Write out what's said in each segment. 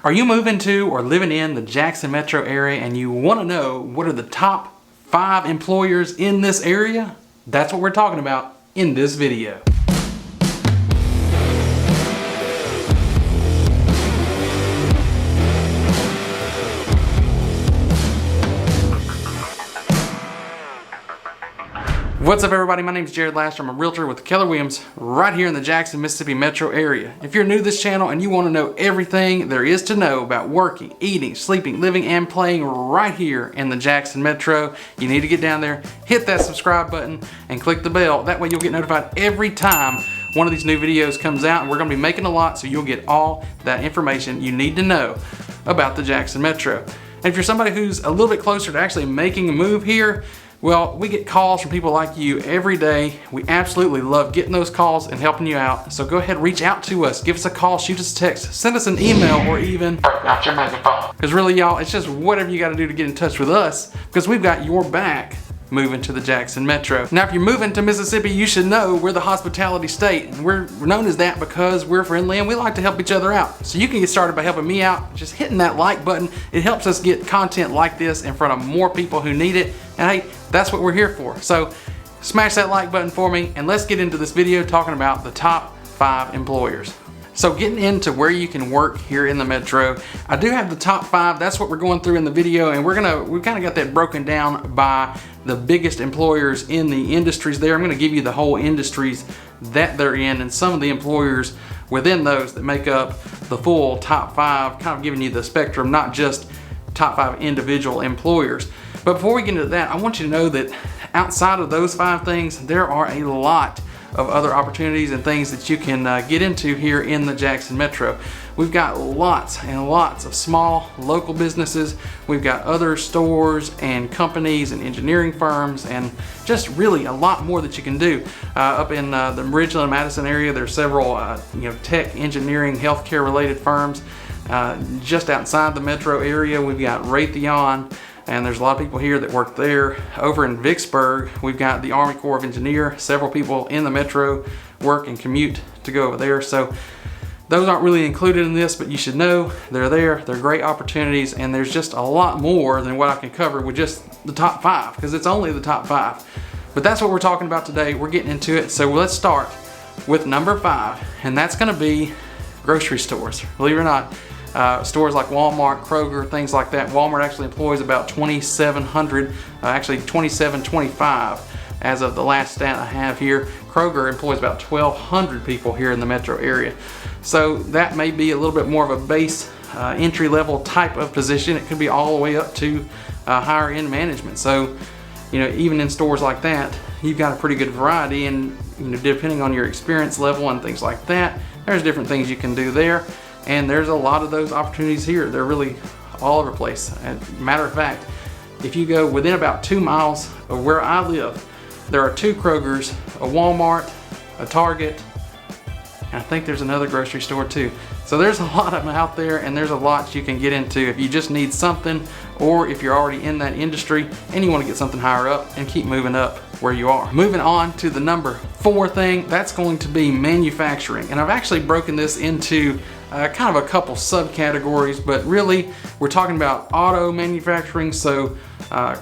Are you moving to or living in the Jackson metro area and you want to know what are the top 5 employers in this area? That's what we're talking about in this video. What's up everybody, my name is Jared Laster. I'm a realtor with Keller Williams right here in the Jackson, Mississippi metro area. If you're new to this channel and you want to know everything there is to know about working, eating, sleeping, living, and playing right here in the Jackson metro, you need to get down there, hit that subscribe button, and click the bell. That way you'll get notified every time one of these new videos comes out, and we're going to be making a lot, so you'll get all that information you need to know about the Jackson metro. And if you're somebody who's a little bit closer to actually making a move here, well, we get calls from people like you every day. We absolutely love getting those calls and helping you out. So go ahead, reach out to us. Give us a call, shoot us a text, send us an email, or even out your megaphone. Because really, y'all, it's just whatever you got to do to get in touch with us, because we've got your back moving to the Jackson metro. Now, if you're moving to Mississippi, you should know we're the hospitality state. And we're known as that because we're friendly and we like to help each other out. So you can get started by helping me out, just hitting that like button. It helps us get content like this in front of more people who need it. And hey, that's what we're here for. So smash that like button for me and let's get into this video talking about the top 5 employers. So getting into where you can work here in the metro, I do have the top 5. That's what we're going through in the video, and we've kind of got that broken down by the biggest employers in the industries there. I'm going to give you the whole industries that they're in and some of the employers within those that make up the full top 5, kind of giving you the spectrum, not just top 5 individual employers. But before we get into that, I want you to know that outside of those 5 things, there are a lot of other opportunities and things that you can get into here in the Jackson metro. We've got lots and lots of small local businesses. We've got other stores and companies and engineering firms, and just really a lot more that you can do. Up in the Ridgeland, Madison area, there's several tech, engineering, healthcare related firms. Just outside the metro area, we've got Raytheon, and there's a lot of people here that work there. Over in Vicksburg, we've got the Army Corps of Engineers. Several people in the metro work and commute to go over there. So those aren't really included in this, but you should know they're there. They're great opportunities, and there's just a lot more than what I can cover with just the top 5, because it's only the top 5. But that's what we're talking about today. We're getting into it. So let's start with number 5, and that's gonna be grocery stores. Believe it or not. Stores like Walmart, Kroger, things like that. Walmart actually employs about 2,700, actually 2,725 as of the last stat I have here. Kroger employs about 1,200 people here in the metro area. So that may be a little bit more of a base entry level type of position. It could be all the way up to higher end management. So even in stores like that, you've got a pretty good variety, and depending on your experience level and things like that, there's different things you can do there. And there's a lot of those opportunities here. They're really all over the place. And matter of fact, if you go within about 2 miles of where I live, there are 2 Krogers, a Walmart, a Target, and I think there's another grocery store too. So there's a lot of them out there, and there's a lot you can get into if you just need something, or if you're already in that industry and you want to get something higher up and keep moving up where you are. Moving on to the number 4 thing, that's going to be manufacturing. And I've actually broken this into kind of a couple subcategories, but really we're talking about auto manufacturing, so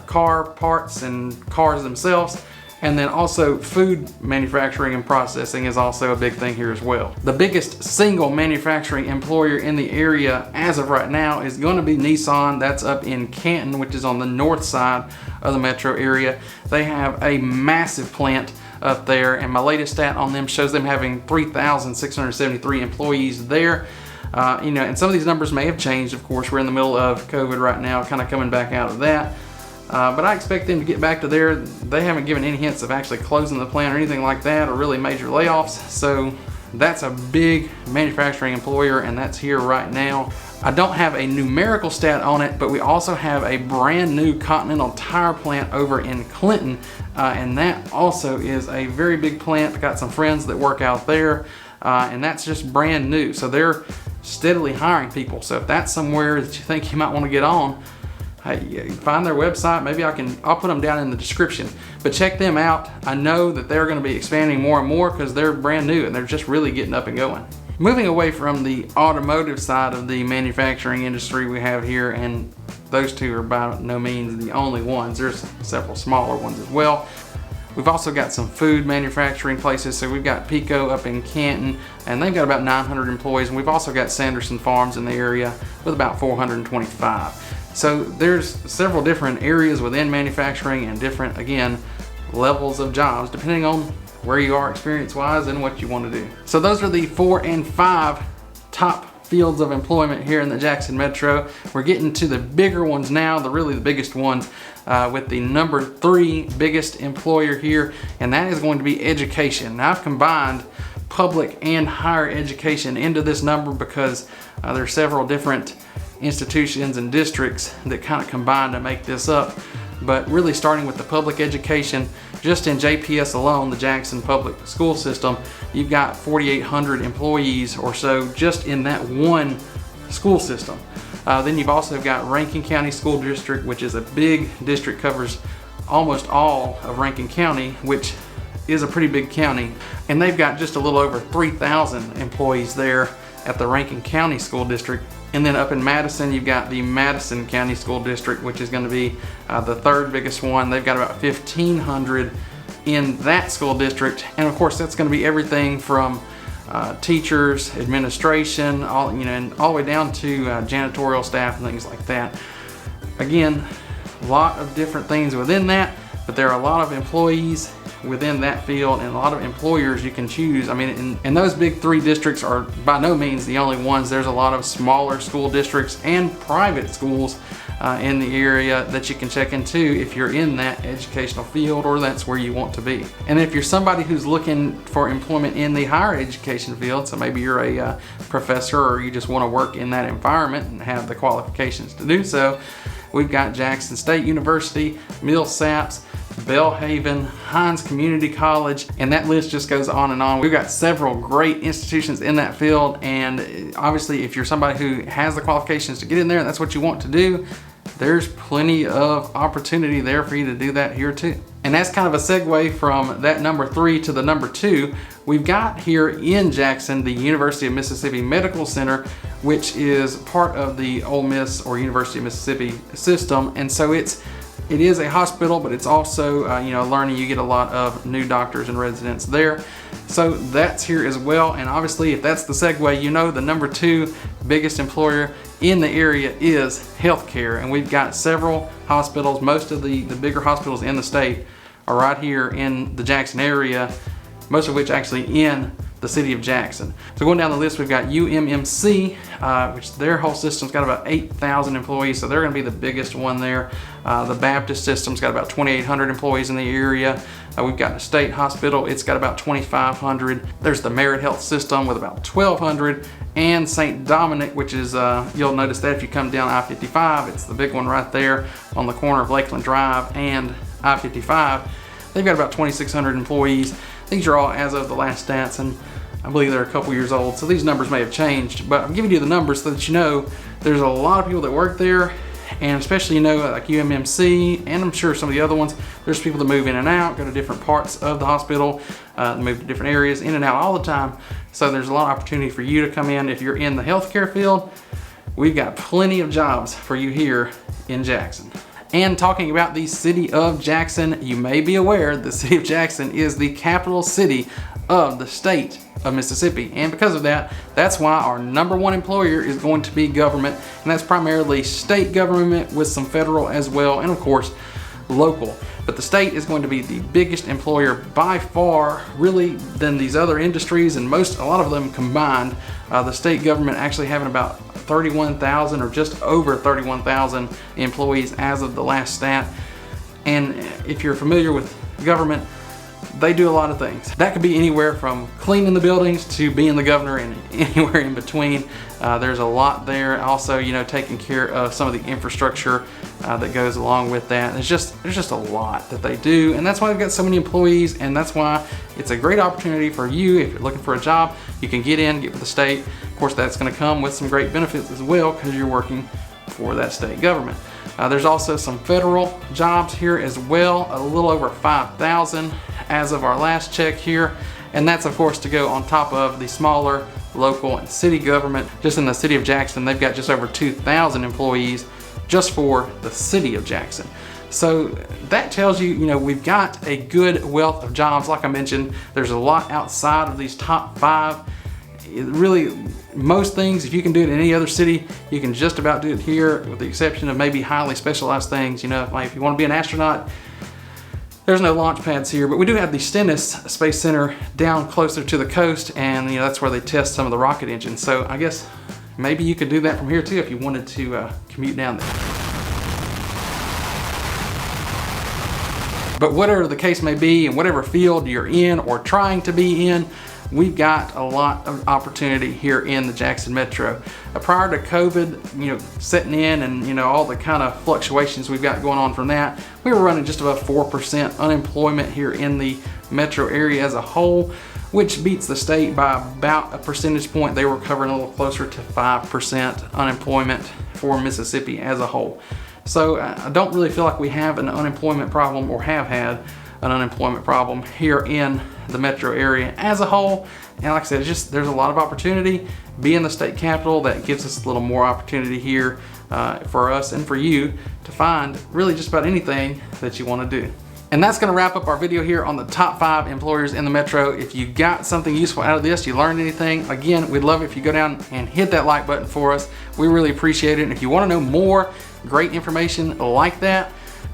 car parts and cars themselves, and then also food manufacturing and processing is also a big thing here as well. The biggest single manufacturing employer in the area as of right now is going to be Nissan. That's up in Canton, which is on the north side of the metro area. They have a massive plant up there, and my latest stat on them shows them having 3,673 employees there. And some of these numbers may have changed. Of course, we're in the middle of COVID right now, kind of coming back out of that. But I expect them to get back to there. They haven't given any hints of actually closing the plant or anything like that, or really major layoffs. So that's a big manufacturing employer, and that's here right now. I don't have a numerical stat on it, but we also have a brand new Continental Tire plant over in Clinton, and that also is a very big plant. I got some friends that work out there, and that's just brand new. So they're steadily hiring people. So if that's somewhere that you think you might want to get on, hey, find their website. Maybe I'll put them down in the description, but check them out. I know that they're going to be expanding more and more because they're brand new and they're just really getting up and going. Moving away from the automotive side of the manufacturing industry we have here, and those two are by no means the only ones. There's several smaller ones as well. We've also got some food manufacturing places. So we've got Pico up in Canton, and they've got about 900 employees. And we've also got Sanderson Farms in the area with about 425. So there's several different areas within manufacturing and different, again, levels of jobs depending on where you are experience-wise and what you want to do. So those are the 4 and 5 top fields of employment here in the Jackson Metro. We're getting to the bigger ones now, really the biggest ones, with the number 3 biggest employer here, and that is going to be education. Now I've combined public and higher education into this number because there are several different institutions and districts that kind of combine to make this up. But really starting with the public education, just in JPS alone, the Jackson Public School System, you've got 4,800 employees or so just in that one school system. Then you've also got Rankin County School District, which is a big district, covers almost all of Rankin County, which is a pretty big county. And they've got just a little over 3,000 employees there at the Rankin County School District. And then up in Madison, you've got the Madison County School District, which is going to be the 3rd biggest one. They've got about 1,500 in that school district. And of course, that's going to be everything from teachers, administration, and all the way down to janitorial staff and things like that. Again, a lot of different things within that, but there are a lot of employees within that field and a lot of employers you can choose. I mean, and those big 3 districts are by no means the only ones. There's a lot of smaller school districts and private schools in the area that you can check into if you're in that educational field or that's where you want to be. And if you're somebody who's looking for employment in the higher education field, so maybe you're a professor or you just want to work in that environment and have the qualifications to do so, we've got Jackson State University, Millsaps, Belhaven, Hines Community College, and that list just goes on and on. We've got several great institutions in that field, and obviously if you're somebody who has the qualifications to get in there and that's what you want to do, there's plenty of opportunity there for you to do that here too. And that's kind of a segue from that number 3 to the number 2. We've got here in Jackson the University of Mississippi Medical Center, which is part of the Ole Miss or University of Mississippi system, and so it is a hospital, but it's also learning. You get a lot of new doctors and residents there, so that's here as well. And obviously, if that's the segue, the number 2 biggest employer in the area is healthcare, and we've got several hospitals. Most of the bigger hospitals in the state are right here in the Jackson area, most of which actually in the city of Jackson. So going down the list, we've got UMMC, which their whole system's got about 8,000 employees, so they're going to be the biggest one there. The Baptist system's got about 2,800 employees in the area. We've got the state hospital, it's got about 2,500. There's the Merit Health system with about 1,200, and St. Dominic, which is, you'll notice that if you come down I-55, it's the big one right there on the corner of Lakeland Drive and I-55. They've got about 2,600 employees. These are all as of the last stats, and I believe they're a couple years old, so these numbers may have changed, but I'm giving you the numbers so that you know there's a lot of people that work there, and especially like UMMC, and I'm sure some of the other ones, there's people that move in and out, go to different parts of the hospital, move to different areas, in and out all the time, so there's a lot of opportunity for you to come in. If you're in the healthcare field, we've got plenty of jobs for you here in Jackson. And talking about the city of Jackson, you may be aware the city of Jackson is the capital city of the state of Mississippi. And because of that, that's why our number 1 employer is going to be government. And that's primarily state government with some federal as well, and of course, local. But the state is going to be the biggest employer by far, really, than these other industries, and a lot of them combined. The state government actually having about 31,000 or just over 31,000 employees as of the last stat. And if you're familiar with government, they do a lot of things. That could be anywhere from cleaning the buildings to being the governor and anywhere in between. There's a lot there. Also, taking care of some of the infrastructure that goes along with that. There's just a lot that they do, and that's why they've got so many employees, and that's why it's a great opportunity for you. If you're looking for a job, you can get with the state. Of course, that's going to come with some great benefits as well because you're working for that state government. There's also some federal jobs here as well, a little over 5,000 as of our last check here, and that's of course to go on top of the smaller local, and city government. Just in the city of Jackson, they've got just over 2,000 employees just for the city of Jackson. So that tells you, we've got a good wealth of jobs. Like I mentioned, there's a lot outside of these top 5. Really, most things, if you can do it in any other city, you can just about do it here, with the exception of maybe highly specialized things. Like if you want to be an astronaut, there's no launch pads here, but we do have the Stennis Space Center down closer to the coast, and that's where they test some of the rocket engines. So I guess maybe you could do that from here too if you wanted to commute down there. But whatever the case may be, in whatever field you're in or trying to be in, we've got a lot of opportunity here in the Jackson Metro. Prior to COVID, setting in and all the kind of fluctuations we've got going on from that, we were running just about 4% unemployment here in the metro area as a whole, which beats the state by about a percentage point. They were covering a little closer to 5% unemployment for Mississippi as a whole. So I don't really feel like we have an unemployment problem or have had an unemployment problem here in the metro area as a whole. And like I said, there's a lot of opportunity. Being the state capital, that gives us a little more opportunity here for us and for you to find really just about anything that you want to do. And that's going to wrap up our video here on the top 5 employers in the metro. If you got something useful out of this, you learned anything, again, we'd love it if you go down and hit that like button for us. We really appreciate it. And if you want to know more great information like that,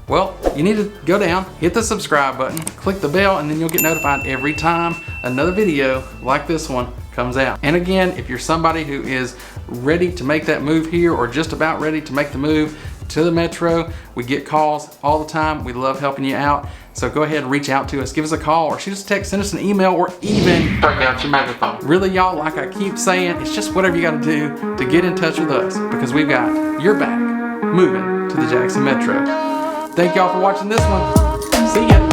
well, you need to go down, hit the subscribe button, click the bell, and then you'll get notified every time another video like this one comes out. And again, if you're somebody who is ready to make that move here or just about ready to make the move to the metro, we get calls all the time. We love helping you out. So go ahead and reach out to us. Give us a call or shoot us a text, send us an email, or even break out your microphone. Really, y'all, like I keep saying, it's just whatever you got to do to get in touch with us, because we've got your back moving to the Jackson Metro. Thank y'all for watching this one. See ya.